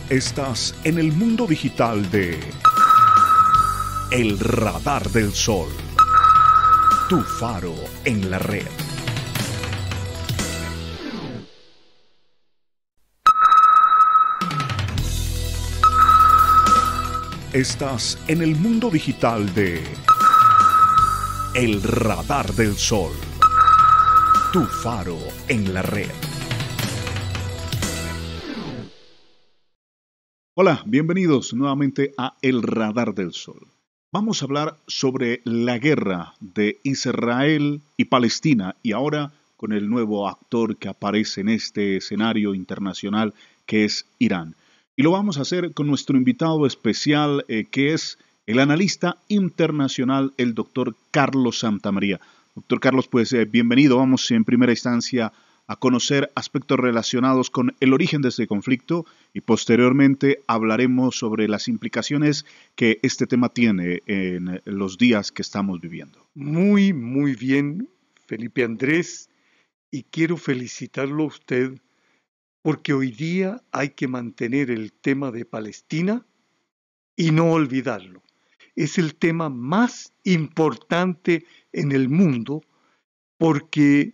Estás en el mundo digital de El Radar del Sol, tu faro en la red. Estás en el mundo digital de El Radar del Sol, tu faro en la red. Hola, bienvenidos nuevamente a El Radar del Sol. Vamos a hablar sobre la guerra de Israel y Palestina y ahora con el nuevo actor que aparece en este escenario internacional que es Irán. Y lo vamos a hacer con nuestro invitado especial que es el analista internacional, el doctor Carlos Santamaría. Doctor Carlos, pues bienvenido. Vamos en primera instancia a conocer aspectos relacionados con el origen de este conflicto y posteriormente hablaremos sobre las implicaciones que este tema tiene en los días que estamos viviendo. Muy bien, Felipe Andrés, y quiero felicitarlo a usted porque hoy día hay que mantener el tema de Palestina y no olvidarlo. Es el tema más importante en el mundo porque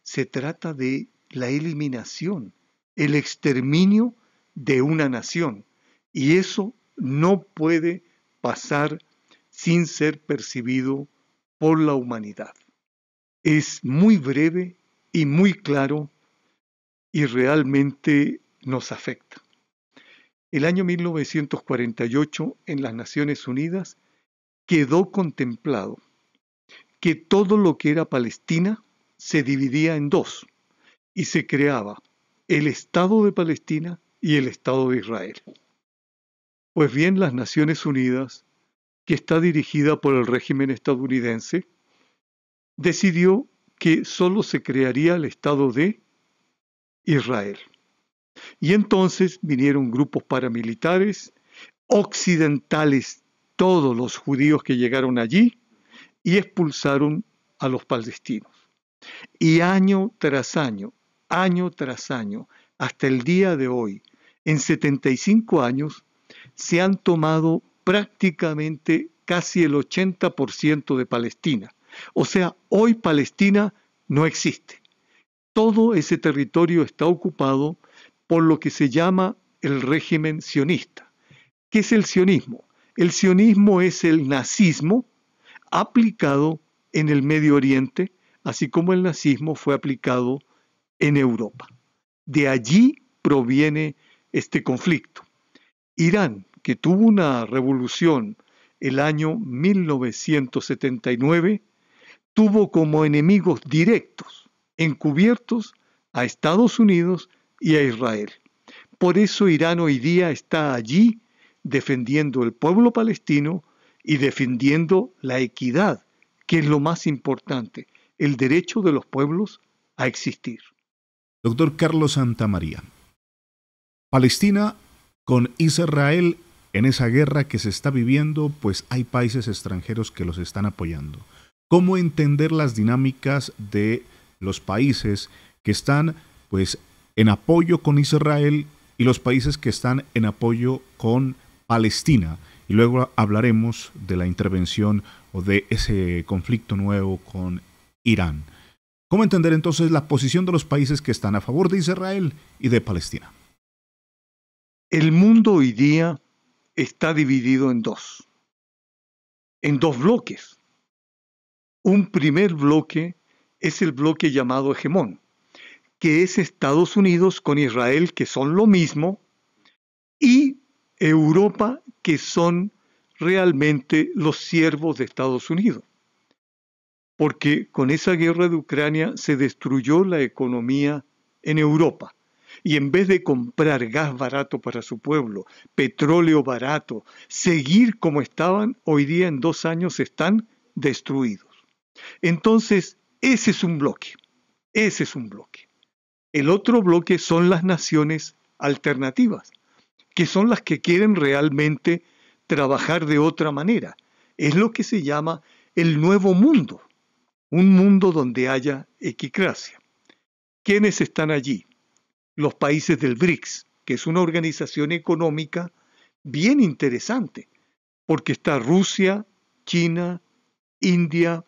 se trata de la eliminación, el exterminio de una nación. Y eso no puede pasar sin ser percibido por la humanidad. Es muy breve y muy claro y realmente nos afecta. El año 1948 en las Naciones Unidas quedó contemplado que todo lo que era Palestina se dividía en dos y se creaba el Estado de Palestina y el Estado de Israel. Pues bien, las Naciones Unidas, que está dirigida por el régimen estadounidense, decidió que solo se crearía el Estado de Israel. Y entonces vinieron grupos paramilitares occidentales, todos los judíos que llegaron allí, y expulsaron a los palestinos. Y año tras año, hasta el día de hoy, en 75 años, se han tomado prácticamente casi el 80% de Palestina. O sea, hoy Palestina no existe. Todo ese territorio está ocupado por lo que se llama el régimen sionista. ¿Qué es el sionismo? El sionismo es el nazismo aplicado en el Medio Oriente, así como el nazismo fue aplicado en Europa. De allí proviene este conflicto. Irán, que tuvo una revolución el año 1979, tuvo como enemigos directos, encubiertos, a Estados Unidos y a Israel. Por eso Irán hoy día está allí defendiendo el pueblo palestino y defendiendo la equidad, que es lo más importante, el derecho de los pueblos a existir. Doctor Carlos Santamaría, Palestina con Israel en esa guerra que se está viviendo, pues hay países extranjeros que los están apoyando. ¿Cómo entender las dinámicas de los países que están pues en apoyo con Israel y los países que están en apoyo con Palestina? Y luego hablaremos de la intervención o de ese conflicto nuevo con Irán. ¿Cómo entender entonces la posición de los países que están a favor de Israel y de Palestina? El mundo hoy día está dividido en dos bloques. Un primer bloque es el bloque llamado hegemón, que es Estados Unidos con Israel, que son lo mismo, y Europa, que son realmente los siervos de Estados Unidos. Porque con esa guerra de Ucrania se destruyó la economía en Europa. Y en vez de comprar gas barato para su pueblo, petróleo barato, seguir como estaban, hoy día en 2 años están destruidos. Entonces, ese es un bloque. El otro bloque son las naciones alternativas, que son las que quieren realmente trabajar de otra manera. Es lo que se llama el nuevo mundo, un mundo donde haya equicracia. ¿Quiénes están allí? Los países del BRICS, que es una organización económica bien interesante, porque está Rusia, China, India,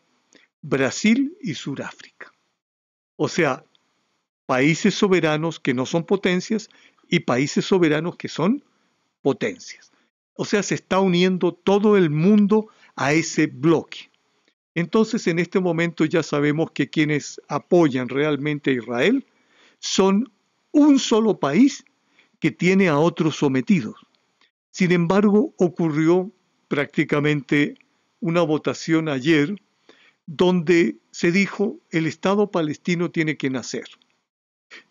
Brasil y Sudáfrica. O sea, países soberanos que no son potencias y países soberanos que son potencias. O sea, se está uniendo todo el mundo a ese bloque. Entonces, en este momento ya sabemos que quienes apoyan realmente a Israel son un solo país que tiene a otros sometidos. Sin embargo, ocurrió prácticamente una votación ayer donde se dijo el Estado palestino tiene que nacer.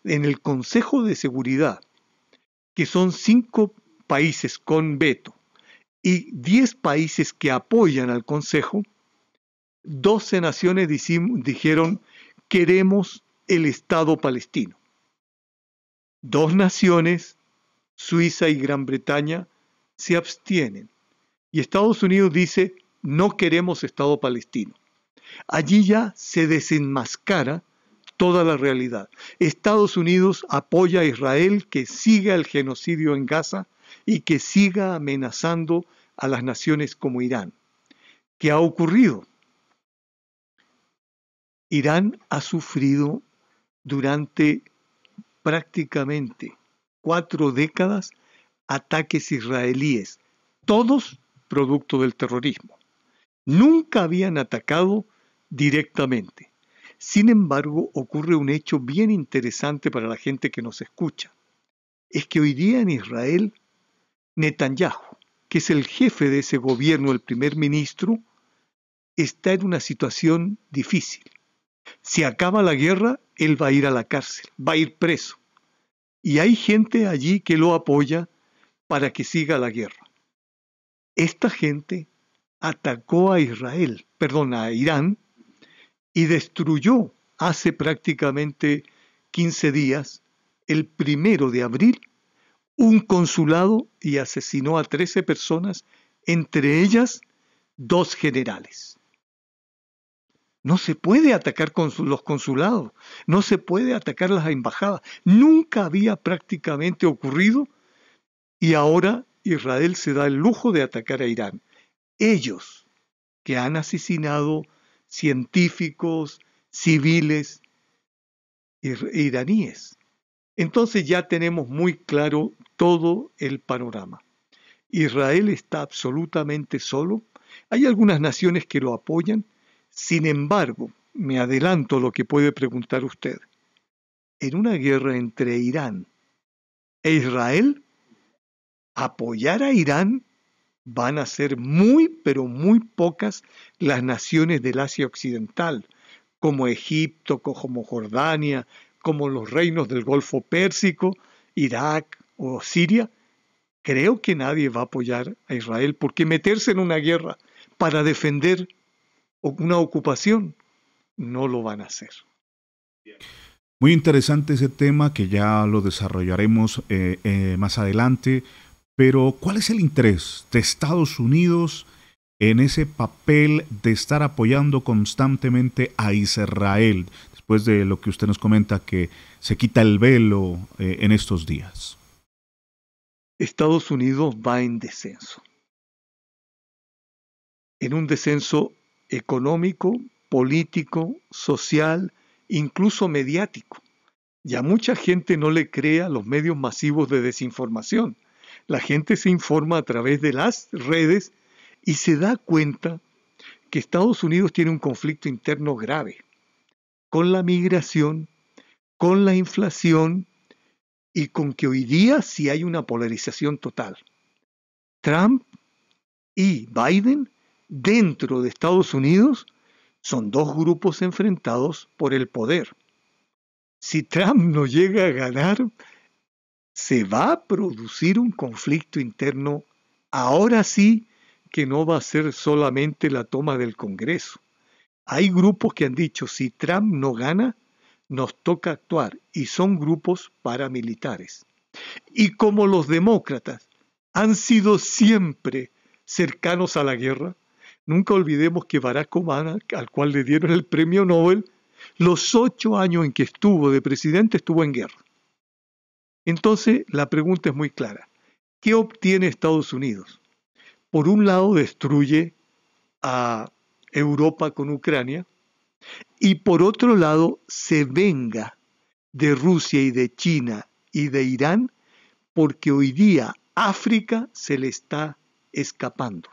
En el Consejo de Seguridad, que son 5 países con veto y 10 países que apoyan al Consejo, 12 naciones dijeron queremos el Estado palestino. 2 naciones, Suiza y Gran Bretaña, se abstienen. Y Estados Unidos dice no queremos Estado palestino. Allí ya se desenmascara toda la realidad. Estados Unidos apoya a Israel que siga el genocidio en Gaza y que siga amenazando a las naciones como Irán. ¿Qué ha ocurrido? Irán ha sufrido durante prácticamente 4 décadas ataques israelíes, todos producto del terrorismo. Nunca habían atacado directamente. Sin embargo, ocurre un hecho bien interesante para la gente que nos escucha. Es que hoy día en Israel, Netanyahu, que es el jefe de ese gobierno, el primer ministro, está en una situación difícil. Si acaba la guerra, él va a ir a la cárcel, va a ir preso. Y hay gente allí que lo apoya para que siga la guerra. Esta gente atacó a Irán, y destruyó hace prácticamente 15 días, el 1 de abril, un consulado y asesinó a 13 personas, entre ellas 2 generales. No se puede atacar los consulados, no se puede atacar las embajadas. Nunca había prácticamente ocurrido y ahora Israel se da el lujo de atacar a Irán. Ellos, que han asesinado científicos, civiles iraníes. Entonces ya tenemos muy claro todo el panorama. Israel está absolutamente solo. Hay algunas naciones que lo apoyan. Sin embargo, me adelanto a lo que puede preguntar usted. En una guerra entre Irán e Israel, apoyar a Irán van a ser muy, pero muy pocas las naciones del Asia Occidental, como Egipto, como Jordania, como los reinos del Golfo Pérsico, Irak o Siria. Creo que nadie va a apoyar a Israel porque meterse en una guerra para defender una ocupación no lo van a hacer. Muy interesante ese tema que ya lo desarrollaremos más adelante. Pero, ¿cuál es el interés de Estados Unidos en ese papel de estar apoyando constantemente a Israel, después de lo que usted nos comenta, que se quita el velo en estos días? Estados Unidos va en descenso. En un descenso económico, político, social, incluso mediático. Ya mucha gente no le cree a los medios masivos de desinformación. La gente se informa a través de las redes y se da cuenta que Estados Unidos tiene un conflicto interno grave con la migración, con la inflación y con que hoy día sí hay una polarización total. Trump y Biden dentro de Estados Unidos son 2 grupos enfrentados por el poder. Si Trump no llega a ganar, se va a producir un conflicto interno, ahora sí que no va a ser solamente la toma del Congreso. Hay grupos que han dicho, si Trump no gana, nos toca actuar, y son grupos paramilitares. Y como los demócratas han sido siempre cercanos a la guerra, nunca olvidemos que Barack Obama, al cual le dieron el premio Nobel, los 8 años en que estuvo de presidente estuvo en guerra. Entonces, la pregunta es muy clara. ¿Qué obtiene Estados Unidos? Por un lado, destruye a Europa con Ucrania y por otro lado, se venga de Rusia y de China y de Irán porque hoy día África se le está escapando.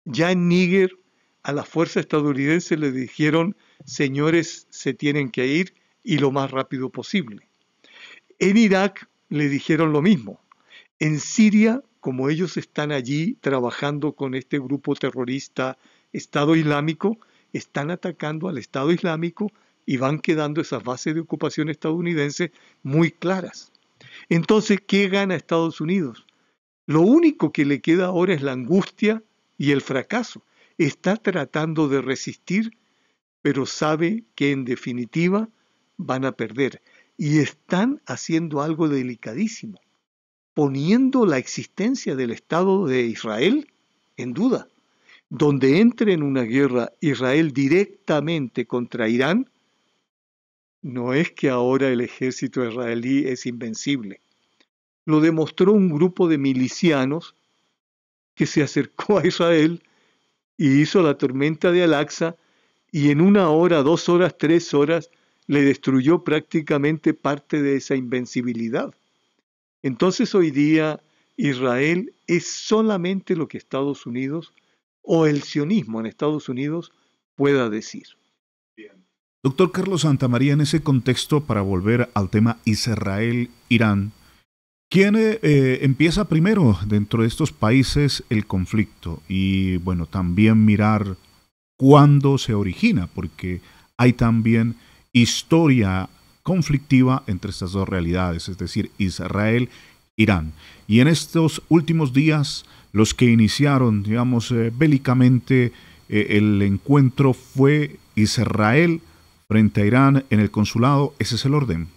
Ya en Níger a la fuerza estadounidense le dijeron, señores, se tienen que ir y lo más rápido posible. En Irak le dijeron lo mismo. En Siria, como ellos están allí trabajando con este grupo terrorista Estado Islámico, están atacando al Estado Islámico y van quedando esas bases de ocupación estadounidense muy claras. Entonces, ¿qué gana Estados Unidos? Lo único que le queda ahora es la angustia y el fracaso. Está tratando de resistir, pero sabe que en definitiva van a perder. Y están haciendo algo delicadísimo, poniendo la existencia del Estado de Israel en duda. Donde entre en una guerra Israel directamente contra Irán, no es que ahora el ejército israelí es invencible. Lo demostró un grupo de milicianos que se acercó a Israel y hizo la tormenta de Al-Aqsa y en 1 hora, 2 horas, 3 horas le destruyó prácticamente parte de esa invencibilidad. Entonces hoy día Israel es solamente lo que Estados Unidos o el sionismo en Estados Unidos pueda decir. Doctor Carlos Santamaría, en ese contexto, para volver al tema Israel-Irán, ¿quién empieza primero dentro de estos países el conflicto? Y bueno, también mirar cuándo se origina, porque hay también historia conflictiva entre estas dos realidades, es decir, Israel-Irán. Y en estos últimos días, los que iniciaron, digamos, bélicamente el encuentro fue Israel frente a Irán en el consulado. ¿Ese es el orden?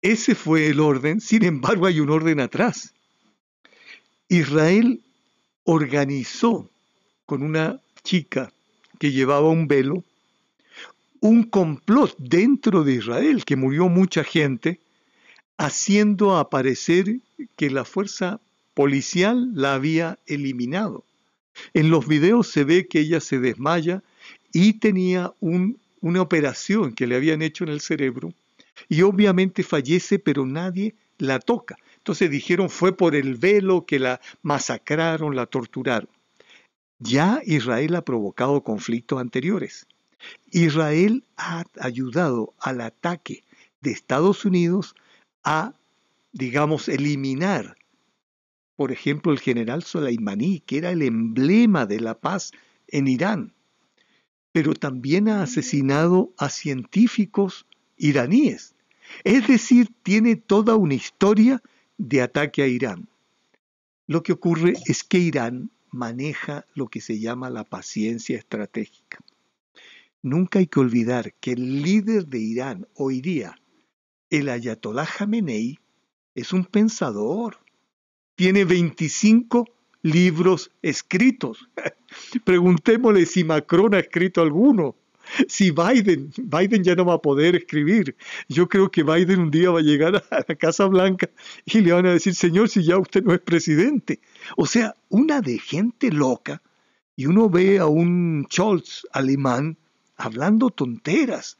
Ese fue el orden, sin embargo hay un orden atrás. Israel organizó con una chica que llevaba un velo un complot dentro de Israel, que murió mucha gente, haciendo aparecer que la fuerza policial la había eliminado. En los videos se ve que ella se desmaya y tenía una operación que le habían hecho en el cerebro y obviamente fallece, pero nadie la toca. Entonces dijeron fue por el velo que la masacraron, la torturaron. Ya Israel ha provocado conflictos anteriores. Israel ha ayudado al ataque de Estados Unidos a, digamos, eliminar, por ejemplo, el general Soleimani, que era el emblema de la paz en Irán, pero también ha asesinado a científicos iraníes. Es decir, tiene toda una historia de ataque a Irán. Lo que ocurre es que Irán maneja lo que se llama la paciencia estratégica. Nunca hay que olvidar que el líder de Irán hoy día, el Ayatollah Jamenei, es un pensador. Tiene 25 libros escritos. Preguntémosle si Macron ha escrito alguno. Si Biden ya no va a poder escribir. Yo creo que Biden un día va a llegar a la Casa Blanca y le van a decir, señor, si ya usted no es presidente. O sea, una de gente loca, y uno ve a un Scholz alemán hablando tonteras.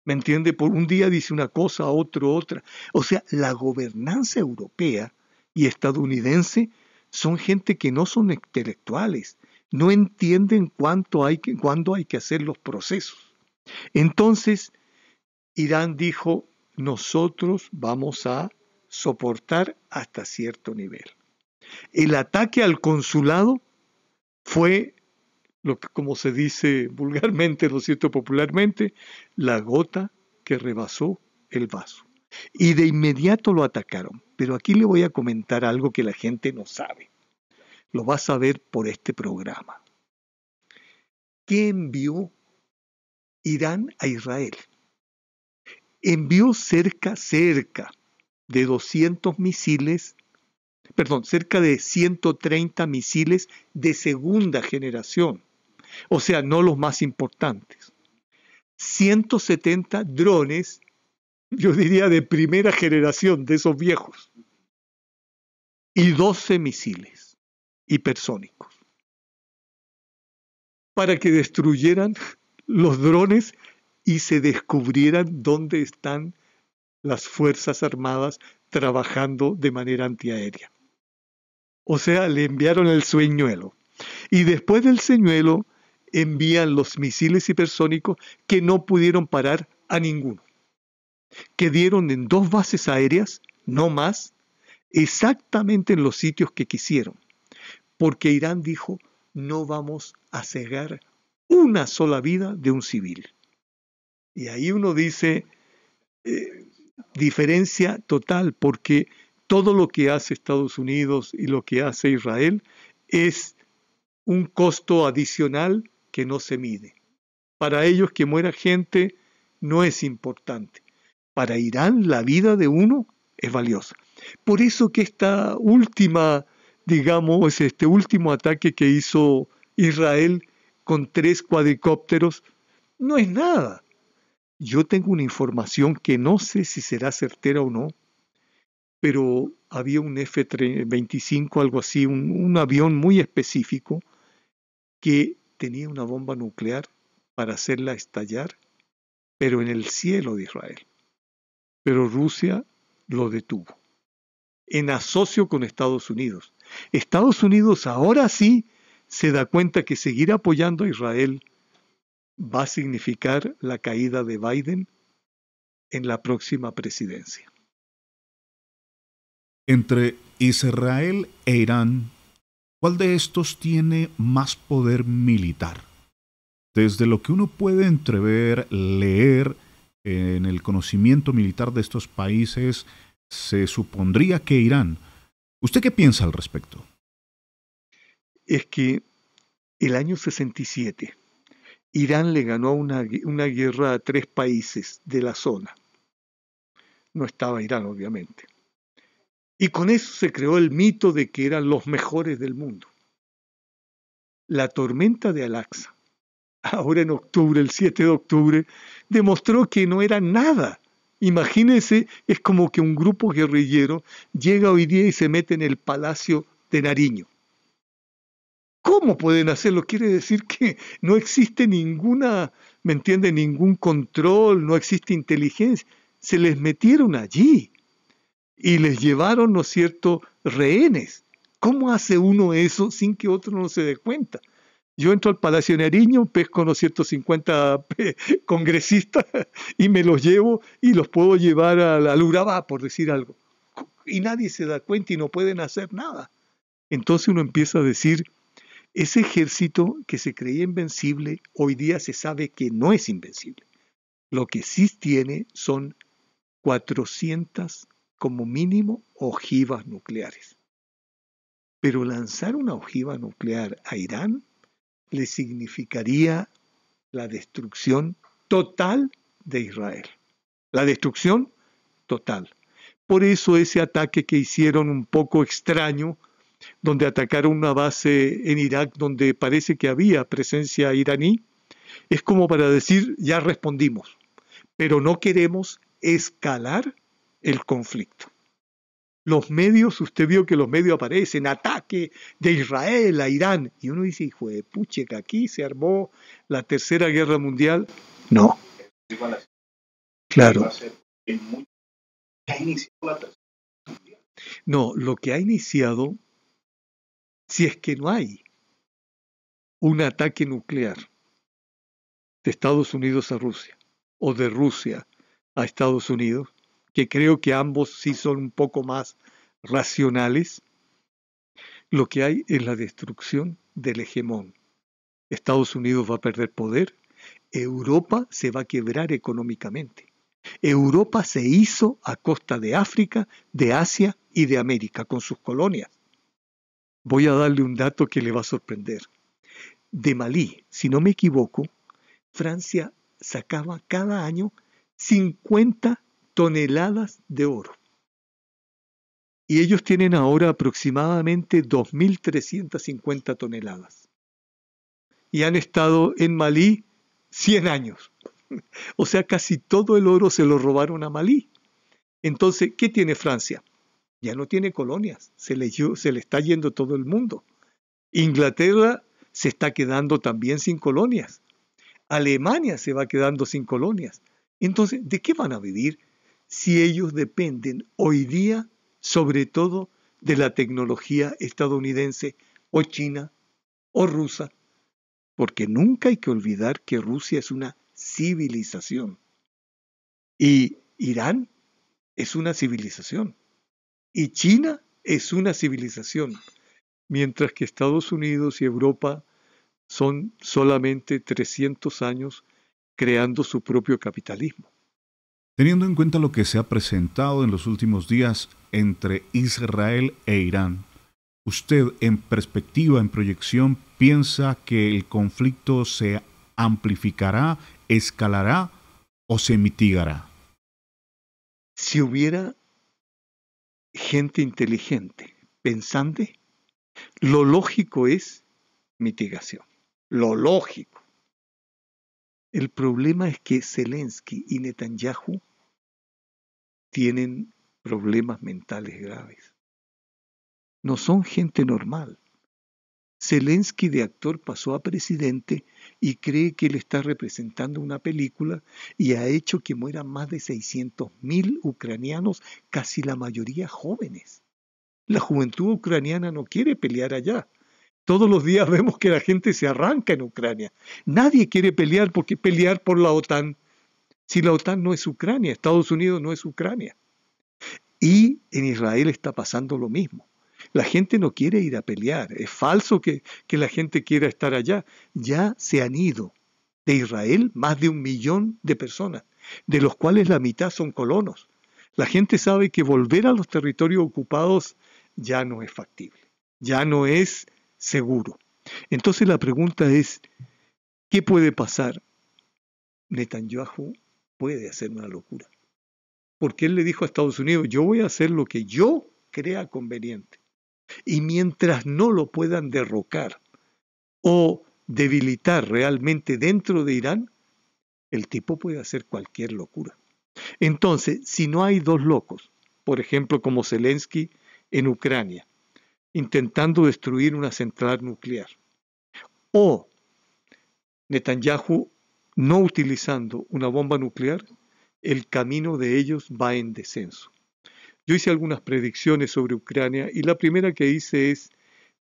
¿Me entiende? Por un día dice una cosa, otro otra. O sea, la gobernanza europea y estadounidense son gente que no son intelectuales, no entienden cuándo hay que hacer los procesos. Entonces, Irán dijo, nosotros vamos a soportar hasta cierto nivel. El ataque al consulado fue lo que, como se dice vulgarmente, ¿no es cierto?, popularmente, la gota que rebasó el vaso. Y de inmediato lo atacaron. Pero aquí le voy a comentar algo que la gente no sabe. Lo va a saber por este programa. ¿Qué envió Irán a Israel? Envió cerca de 200 misiles, cerca de 130 misiles de segunda generación. O sea, no los más importantes. 170 drones yo diría de primera generación, de esos viejos, y 12 misiles hipersónicos para que destruyeran los drones y se descubrieran dónde están las Fuerzas Armadas trabajando de manera antiaérea. O sea, le enviaron el señuelo. Y después del señuelo envían los misiles hipersónicos que no pudieron parar a ninguno. Que dieron en 2 bases aéreas, no más, exactamente en los sitios que quisieron. Porque Irán dijo, no vamos a cegar una sola vida de un civil. Y ahí uno dice, diferencia total, porque todo lo que hace Estados Unidos y lo que hace Israel es un costo adicional que no se mide. Para ellos que muera gente no es importante. Para Irán la vida de uno es valiosa. Por eso que esta última, digamos, este último ataque que hizo Israel con 3 cuadricópteros no es nada. Yo tengo una información que no sé si será certera o no, pero había un F-25, algo así, un avión muy específico que tenía una bomba nuclear para hacerla estallar, pero en el cielo de Israel. Pero Rusia lo detuvo, en asocio con Estados Unidos. Estados Unidos ahora sí se da cuenta que seguir apoyando a Israel va a significar la caída de Biden en la próxima presidencia. Entre Israel e Irán, ¿cuál de estos tiene más poder militar? Desde lo que uno puede entrever, leer en el conocimiento militar de estos países, se supondría que Irán. ¿Usted qué piensa al respecto? Es que el año 67, Irán le ganó una guerra a 3 países de la zona. No estaba Irán, obviamente. Y con eso se creó el mito de que eran los mejores del mundo. La tormenta de Al-Aqsa, ahora en octubre, el 7 de octubre, demostró que no era nada. Imagínense, es como que un grupo guerrillero llega hoy día y se mete en el Palacio de Nariño. ¿Cómo pueden hacerlo? Quiere decir que no existe ninguna, ¿me entiende? Ningún control, no existe inteligencia. Se les metieron allí y les llevaron, ¿no es cierto?, rehenes. ¿Cómo hace uno eso sin que otro no se dé cuenta? Yo entro al Palacio de Nariño, pesco, ¿no es cierto?, 50 congresistas y me los llevo y los puedo llevar al Urabá, por decir algo. Y nadie se da cuenta y no pueden hacer nada. Entonces uno empieza a decir, ese ejército que se creía invencible, hoy día se sabe que no es invencible. Lo que sí tiene son 400 como mínimo ojivas nucleares. Pero lanzar una ojiva nuclear a Irán le significaría la destrucción total de Israel. La destrucción total. Por eso ese ataque que hicieron un poco extraño, donde atacaron una base en Irak donde parece que había presencia iraní, es como para decir, ya respondimos, pero no queremos escalar el conflicto. Los medios, usted vio que los medios aparecen, ataque de Israel a Irán, y uno dice, hijo de puche, que aquí se armó la Tercera Guerra Mundial. No. Claro. No, lo que ha iniciado, si es que no hay un ataque nuclear de Estados Unidos a Rusia, o de Rusia a Estados Unidos, que creo que ambos sí son un poco más racionales, lo que hay es la destrucción del hegemón. Estados Unidos va a perder poder, Europa se va a quebrar económicamente. Europa se hizo a costa de África, de Asia y de América, con sus colonias. Voy a darle un dato que le va a sorprender. De Malí, si no me equivoco, Francia sacaba cada año 50 toneladas de oro. Y ellos tienen ahora aproximadamente 2.350 toneladas. Y han estado en Malí 100 años. O sea, casi todo el oro se lo robaron a Malí. Entonces, ¿qué tiene Francia? Ya no tiene colonias, se le está yendo todo el mundo. Inglaterra se está quedando también sin colonias. Alemania se va quedando sin colonias. Entonces, ¿de qué van a vivir si ellos dependen hoy día, sobre todo, de la tecnología estadounidense o china o rusa? Porque nunca hay que olvidar que Rusia es una civilización y Irán es una civilización y China es una civilización, mientras que Estados Unidos y Europa son solamente 300 años creando su propio capitalismo. Teniendo en cuenta lo que se ha presentado en los últimos días entre Israel e Irán, ¿usted en perspectiva, en proyección, piensa que el conflicto se amplificará, escalará o se mitigará? Si hubiera gente inteligente, pensante, lo lógico es mitigación. Lo lógico. El problema es que Zelensky y Netanyahu tienen problemas mentales graves. No son gente normal. Zelensky de actor pasó a presidente y cree que él está representando una película y ha hecho que mueran más de 600.000 ucranianos, casi la mayoría jóvenes. La juventud ucraniana no quiere pelear allá. Todos los días vemos que la gente se arranca en Ucrania. Nadie quiere pelear porque pelear por la OTAN. Si la OTAN no es Ucrania, Estados Unidos no es Ucrania. Y en Israel está pasando lo mismo. La gente no quiere ir a pelear. Es falso que la gente quiera estar allá. Ya se han ido de Israel más de 1 millón de personas, de los cuales la mitad son colonos. La gente sabe que volver a los territorios ocupados ya no es factible, ya no es seguro. Entonces la pregunta es, ¿qué puede pasar? Netanyahu puede hacer una locura. Porque él le dijo a Estados Unidos, yo voy a hacer lo que yo crea conveniente. Y mientras no lo puedan derrocar o debilitar realmente dentro de Irán, el tipo puede hacer cualquier locura. Entonces, si no hay dos locos, por ejemplo como Zelensky en Ucrania, intentando destruir una central nuclear, o Netanyahu no utilizando una bomba nuclear, el camino de ellos va en descenso. Yo hice algunas predicciones sobre Ucrania y la primera que hice es,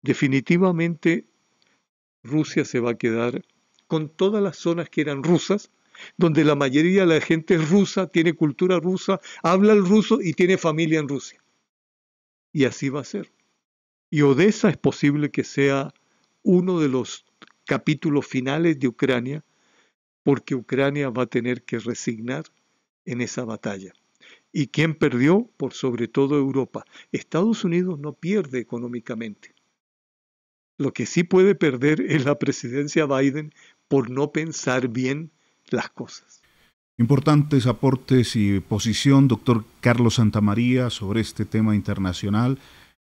definitivamente Rusia se va a quedar con todas las zonas que eran rusas, donde la mayoría de la gente es rusa, tiene cultura rusa, habla el ruso y tiene familia en Rusia. Y así va a ser. Y Odessa es posible que sea uno de los capítulos finales de Ucrania, porque Ucrania va a tener que resignar en esa batalla. ¿Y quién perdió? Por sobre todo Europa. Estados Unidos no pierde económicamente. Lo que sí puede perder es la presidencia Biden por no pensar bien las cosas. Importantes aportes y posición, doctor Carlos Santamaría, sobre este tema internacional.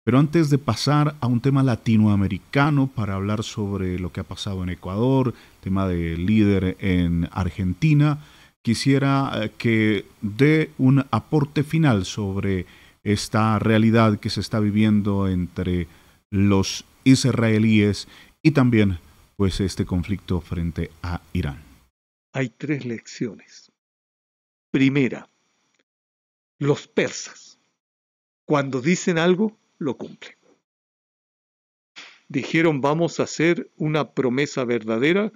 Pero antes de pasar a un tema latinoamericano para hablar sobre lo que ha pasado en Ecuador, tema de líder en Argentina, quisiera que dé un aporte final sobre esta realidad que se está viviendo entre los israelíes y también pues este conflicto frente a Irán. Hay 3 lecciones. Primera, los persas, cuando dicen algo, lo cumplen. Dijeron, vamos a hacer una promesa verdadera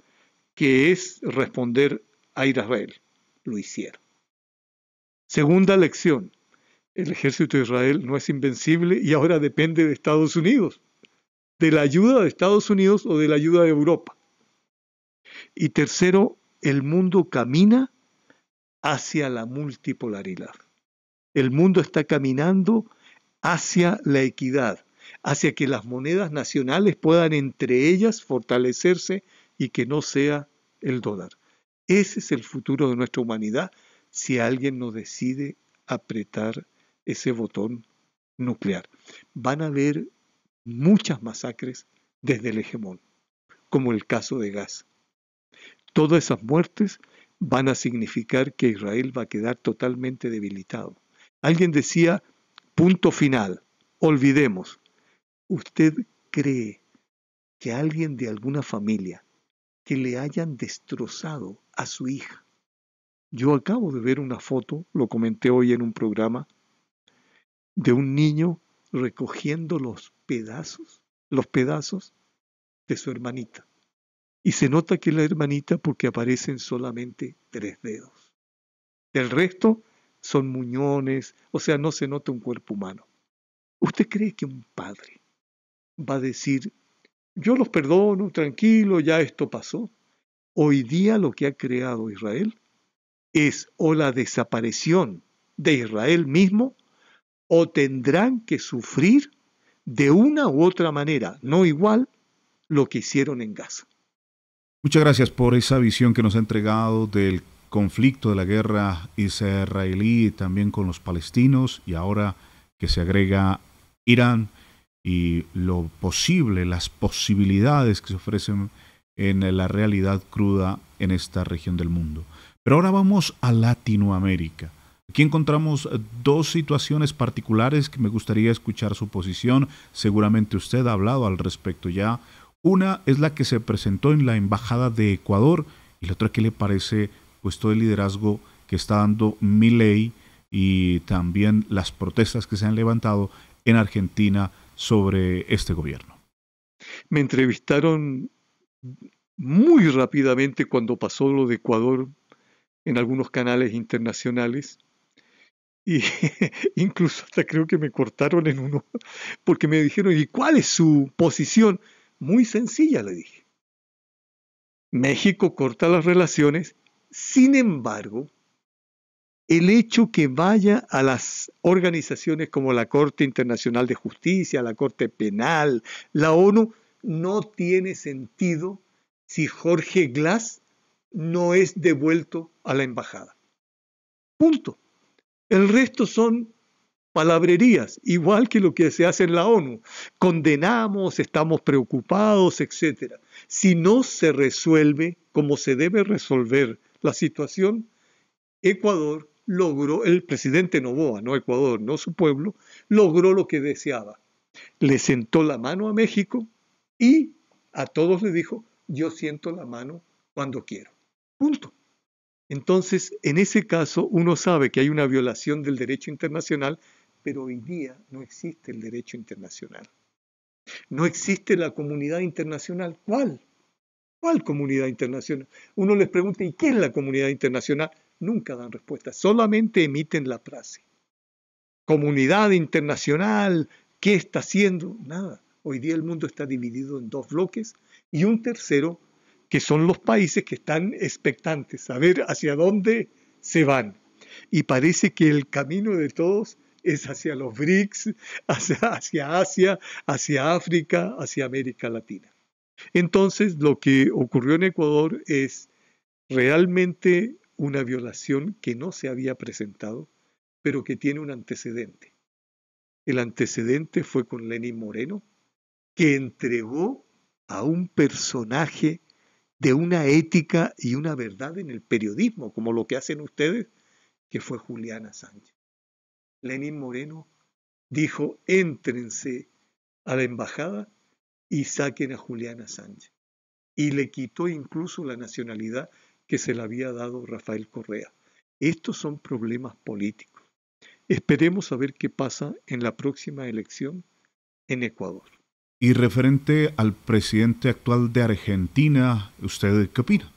que es responder a Israel. Lo hicieron. Segunda lección, el ejército de Israel no es invencible y ahora depende de Estados Unidos, de la ayuda de Estados Unidos o de la ayuda de Europa. Y tercero, el mundo camina hacia la multipolaridad. El mundo está caminando hacia la equidad, hacia que las monedas nacionales puedan entre ellas fortalecerse y que no sea el dólar. Ese es el futuro de nuestra humanidad si alguien no decide apretar ese botón nuclear. Van a haber muchas masacres desde el hegemón, como el caso de Gaza. Todas esas muertes van a significar que Israel va a quedar totalmente debilitado. Alguien decía, punto final, olvidemos. ¿Usted cree que alguien de alguna familia que le hayan destrozado a su hija? Yo acabo de ver una foto, lo comenté hoy en un programa, de un niño recogiendo los pedazos de su hermanita. Y se nota que es la hermanita porque aparecen solamente 3 dedos. El resto son muñones, o sea, no se nota un cuerpo humano. ¿Usted cree que un padre va a decir, yo los perdono, tranquilo, ya esto pasó? Hoy día lo que ha creado Israel es o la desaparición de Israel mismo o tendrán que sufrir de una u otra manera, no igual, lo que hicieron en Gaza. Muchas gracias por esa visión que nos ha entregado del conflicto de la guerra israelí y también con los palestinos, y ahora que se agrega Irán y lo posible, las posibilidades que se ofrecen en la realidad cruda en esta región del mundo. Pero ahora vamos a Latinoamérica. Aquí encontramos dos situaciones particulares que me gustaría escuchar su posición. Seguramente usted ha hablado al respecto ya. Una es la que se presentó en la Embajada de Ecuador y la otra, ¿qué le parece pues todo el liderazgo que está dando Milei y también las protestas que se han levantado en Argentina sobre este gobierno? Me entrevistaron muy rápidamente cuando pasó lo de Ecuador en algunos canales internacionales y incluso hasta creo que me cortaron en uno porque me dijeron, ¿y cuál es su posición? Muy sencilla, le dije. México corta las relaciones, sin embargo, el hecho que vaya a las organizaciones como la Corte Internacional de Justicia, la Corte Penal, la ONU, no tiene sentido si Jorge Glass no es devuelto a la embajada. Punto. El resto son palabrerías, igual que lo que se hace en la ONU. Condenamos, estamos preocupados, etc. Si no se resuelve como se debe resolver la situación, Ecuador logró, el presidente Noboa, no Ecuador, no su pueblo, logró lo que deseaba. Le sentó la mano a México y a todos le dijo, yo siento la mano cuando quiero. Punto. Entonces, en ese caso, uno sabe que hay una violación del derecho internacional, pero hoy día no existe el derecho internacional. No existe la comunidad internacional. ¿Cuál? ¿Cuál comunidad internacional? Uno les pregunta, ¿y qué es la comunidad internacional? Nunca dan respuesta, solamente emiten la frase. Comunidad internacional, ¿qué está haciendo? Nada. Hoy día el mundo está dividido en 2 bloques y un tercero que son los países que están expectantes a ver hacia dónde se van. Y parece que el camino de todos es hacia los BRICS, hacia Asia, hacia África, hacia América Latina. Entonces, lo que ocurrió en Ecuador es realmente una violación que no se había presentado, pero que tiene un antecedente. El antecedente fue con Lenín Moreno, que entregó a un personaje de una ética y una verdad en el periodismo, como lo que hacen ustedes, que fue Juliana Sánchez. Lenín Moreno dijo, éntrense a la embajada y saquen a Juliana Sánchez. Y le quitó incluso la nacionalidad que se le había dado Rafael Correa. Estos son problemas políticos. Esperemos a ver qué pasa en la próxima elección en Ecuador. Y referente al presidente actual de Argentina, ¿usted qué opina?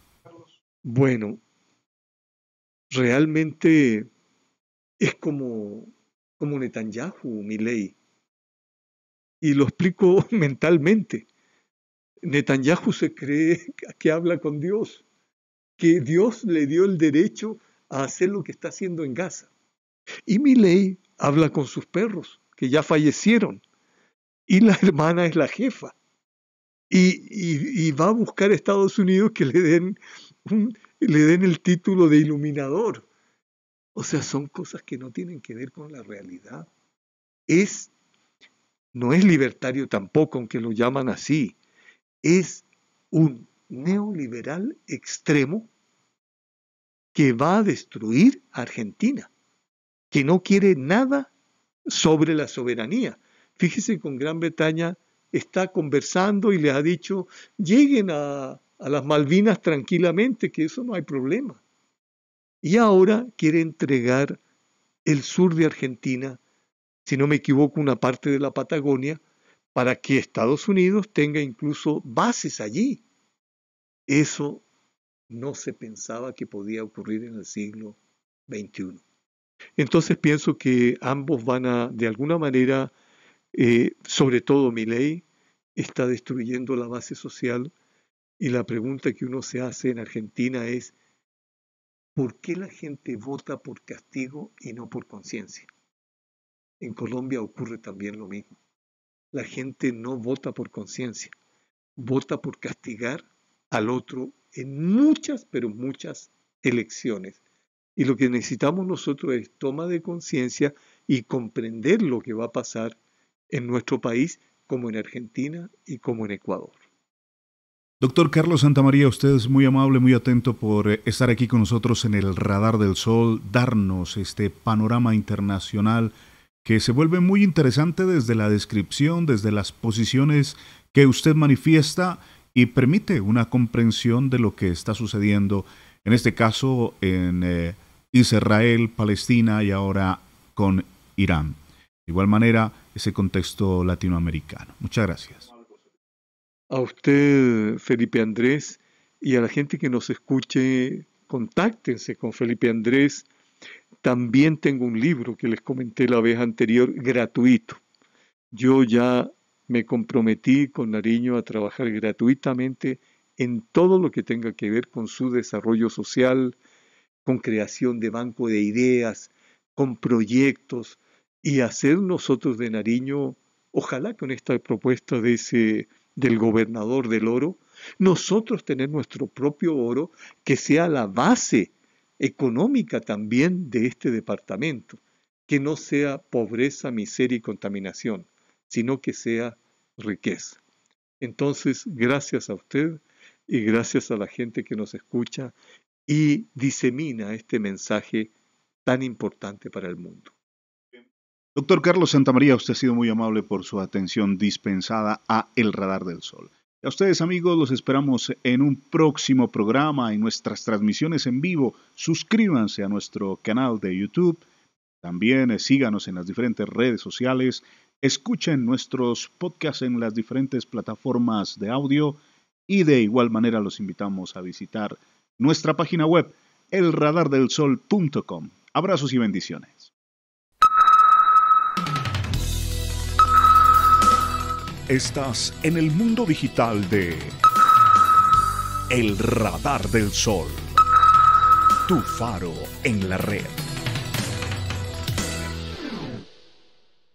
Bueno, realmente es como Netanyahu, Milei. Y lo explico mentalmente. Netanyahu se cree que habla con Dios, que Dios le dio el derecho a hacer lo que está haciendo en Gaza. Y Milei habla con sus perros, que ya fallecieron, y la hermana es la jefa. Y va a buscar a Estados Unidos que le den el título de iluminador. O sea, son cosas que no tienen que ver con la realidad. No es libertario tampoco, aunque lo llaman así. Es un neoliberal extremo que va a destruir a Argentina, que no quiere nada sobre la soberanía. Fíjese, con Gran Bretaña está conversando y les ha dicho, lleguen a las Malvinas tranquilamente, que eso no hay problema. Y ahora quiere entregar el sur de Argentina, si no me equivoco, una parte de la Patagonia, para que Estados Unidos tenga incluso bases allí. Eso no se pensaba que podía ocurrir en el siglo XXI. Entonces pienso que ambos van a, de alguna manera, sobre todo Milei, está destruyendo la base social, y la pregunta que uno se hace en Argentina es, ¿por qué la gente vota por castigo y no por conciencia? En Colombia ocurre también lo mismo. La gente no vota por conciencia, vota por castigar al otro en muchas, pero muchas elecciones. Y lo que necesitamos nosotros es toma de conciencia y comprender lo que va a pasar en nuestro país, como en Argentina y como en Ecuador. Doctor Carlos Santamaría, usted es muy amable, muy atento por estar aquí con nosotros en el Radar del Sol, darnos este panorama internacional que se vuelve muy interesante desde la descripción, desde las posiciones que usted manifiesta y permite una comprensión de lo que está sucediendo, en este caso en Israel, Palestina y ahora con Irán. De igual manera, ese contexto latinoamericano. Muchas gracias. A usted, Felipe Andrés, y a la gente que nos escuche, contáctense con Felipe Andrés. También tengo un libro que les comenté la vez anterior, gratuito. Yo ya me comprometí con Nariño a trabajar gratuitamente en todo lo que tenga que ver con su desarrollo social, con creación de banco de ideas, con proyectos, y hacer nosotros de Nariño, ojalá con esta propuesta del gobernador del oro, nosotros tener nuestro propio oro que sea la base económica también de este departamento, que no sea pobreza, miseria y contaminación, sino que sea riqueza. Entonces, gracias a usted y gracias a la gente que nos escucha y disemina este mensaje tan importante para el mundo. Doctor Carlos Santamaría, usted ha sido muy amable por su atención dispensada a El Radar del Sol. A ustedes, amigos, los esperamos en un próximo programa, en nuestras transmisiones en vivo. Suscríbanse a nuestro canal de YouTube. También síganos en las diferentes redes sociales. Escuchen nuestros podcasts en las diferentes plataformas de audio. Y de igual manera los invitamos a visitar nuestra página web, elradardelsol.com. Abrazos y bendiciones. Estás en el mundo digital de El Radar del Sol, tu faro en la red.